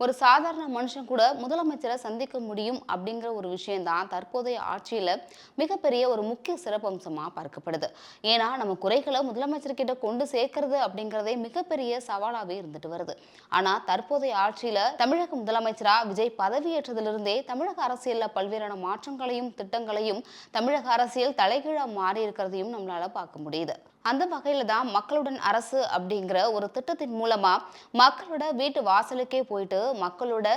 ஒரு சாதாரண மனுஷன் கூட முதலமைச்சரை சந்திக்க முடியும் அப்படிங்கிற ஒரு விஷயம் தான் தற்போதைய ஆட்சியில மிகப்பெரிய ஒரு முக்கிய சிறப்பம்சமா பார்க்கப்படுது. ஏன்னா நம்ம குறைகளை முதலமைச்சர்கிட்ட கொண்டு சேர்க்கிறது அப்படிங்கிறதே மிகப்பெரிய சவாலாவே இருந்துட்டு வருது. ஆனா தற்போதைய ஆட்சியில தமிழக முதலமைச்சரா விஜய் பதவியேற்றதிலிருந்தே தமிழக அரசியல்ல பல்வேறான மாற்றங்களையும் திட்டங்களையும் தமிழக அரசியல் தலைகீழா மாறி இருக்கிறதையும் நம்மளால பார்க்க முடியுது. அந்த வகையில தான் மக்களுடன் அரசு அப்படிங்கிற ஒரு திட்டத்தின் மூலமா மக்களோட வீட்டு வாசலுக்கே போயிட்டு மக்களோட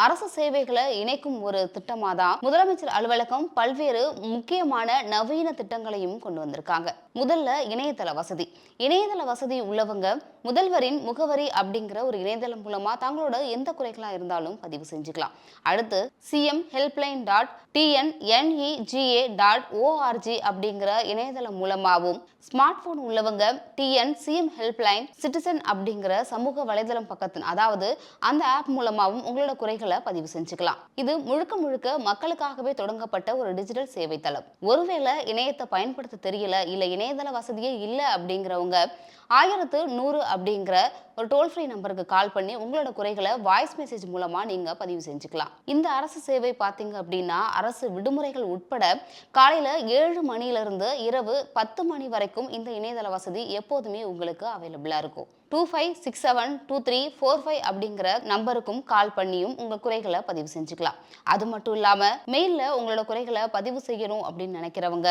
அரசு சேவைகளை இணைக்கும் ஒரு திட்டமா தான் முதலமைச்சர் அலுவலகம் பல்வேறு முக்கியமான நவீன திட்டங்களையும் கொண்டு வந்திருக்காங்க. முதல்ல இணையதள வசதி. இணையதள வசதி உள்ளவங்க முதல்வரின் முகவரி அப்படிங்கிற ஒரு இணையதளம் மூலமா தங்களோட எந்த குறைகளா இருந்தாலும் பதிவு செஞ்சுக்கலாம். அடுத்து சிஎம் ஹெல்ப்லைன் டாட் TNNEGA.org அப்படிங்கிற இணையதளம் மூலமாகவும் ஸ்மார்ட் போன் உள்ளவங்க சிஎம் ஹெல்ப்லைன் சிட்டிசன் அப்படிங்கிற சமூக வலைதளம் பக்கத்தின் அதாவது அந்த ஆப் மூலமாகவும் உங்களோட குறைகளை பதிவு செஞ்சுக்கலாம். இது முழுக்க முழுக்க மக்களுக்காகவே தொடங்கப்பட்ட ஒரு டிஜிட்டல் சேவை தளம். ஒருவேளை இணையத்தை பயன்படுத்த தெரியல இல்ல இணையதள வசதியே இல்லை அப்படிங்கிறவங்க 1100 அப்படிங்கிற ஒரு டோல் ஃப்ரீ நம்பருக்கு கால் பண்ணி உங்களோட குறைகளை வாய்ஸ் மெசேஜ் மூலமா நீங்க பதிவு செஞ்சுக்கலாம். இந்த அரசு சேவை பாத்தீங்க அப்படின்னா அரசு விடுமுறைகள் உட்பட காலையில 7 மணியிலிருந்து இரவு 10 மணி வரைக்கும் இந்த இணையதள வசதி எப்போதுமே உங்களுக்கு அவைலபிளா இருக்கும். 25672345 அப்படிங்கிற நம்பருக்கும் கால் பண்ணியும் உங்க குறைகளை பதிவு செஞ்சுக்கலாம். அது மட்டும் இல்லாம மெயில்ல உங்களோட குறைகளை பதிவு செய்யணும் அப்படின்னு நினைக்கிறவங்க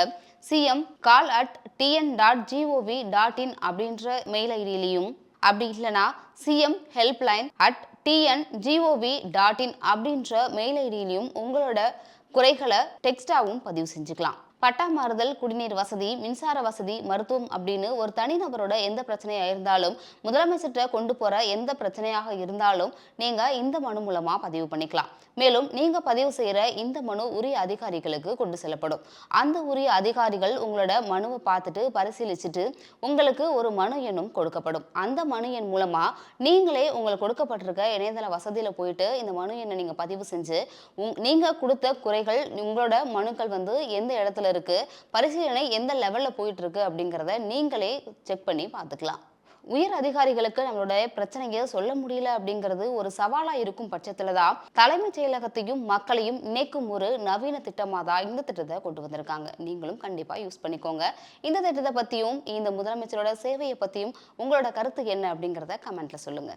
cm@tn.gov.in அப்படின்ற மெயில் ஐடியிலையும் அப்படி இல்லைனா cmhelpline@tngov.in அப்படின்ற மெயில் ஐடியிலையும் உங்களோட குறைகளை டெக்ஸ்டாவும் பதிவு செஞ்சுக்கலாம். பட்டா மாறுதல், குடிநீர் வசதி, மின்சார வசதி, மருத்துவம் அப்படின்னு ஒரு தனிநபரோட எந்த பிரச்சனையா இருந்தாலும் முதலமைச்சர்கிட்ட கொண்டு போற எந்த பிரச்சனையாக இருந்தாலும் நீங்க இந்த மனு மூலமா பதிவு பண்ணிக்கலாம். மேலும் நீங்க பதிவு செய்யற இந்த மனு உரிய அதிகாரிகளுக்கு கொண்டு செல்லப்படும். அந்த உரிய அதிகாரிகள் உங்களோட மனுவை பார்த்துட்டு பரிசீலிச்சுட்டு உங்களுக்கு ஒரு மனு எண்ணும் கொடுக்கப்படும். அந்த மனு எண் மூலமா நீங்களே உங்களுக்கு கொடுக்கப்பட்டிருக்க இணையதள வசதியில போயிட்டு இந்த மனு எண்ணை நீங்க பதிவு செஞ்சு நீங்க கொடுத்த குறைகள் உங்களோட மனுக்கள் எந்த இடத்துல இருக்கு, பரிசீலனை எந்த லெவல்ல போயிட்டு இருக்கு அப்படிங்கறத நீங்களே செக் பண்ணி பார்த்துக்கலாம். உயர் அதிகாரிகளுக்கு நம்மளுடைய பிரச்சனையை சொல்ல முடியல அப்படிங்கிறது ஒரு சவாலா இருக்கும் பட்சத்துல தான் தலைமைச் செயலகத்தையும் மக்களையும் இணைக்கும் ஒரு நவீன திட்டமா தான் இந்த திட்டத்தை கொண்டு வந்திருக்காங்க. நீங்களும் கண்டிப்பா யூஸ் பண்ணிக்கோங்க. இந்த திட்டத்தை பத்தியும் இந்த முதலமைச்சரோட சேவையை பத்தியும் உங்களோட கருத்து என்ன அப்படிங்கறத கமெண்ட்ல சொல்லுங்க.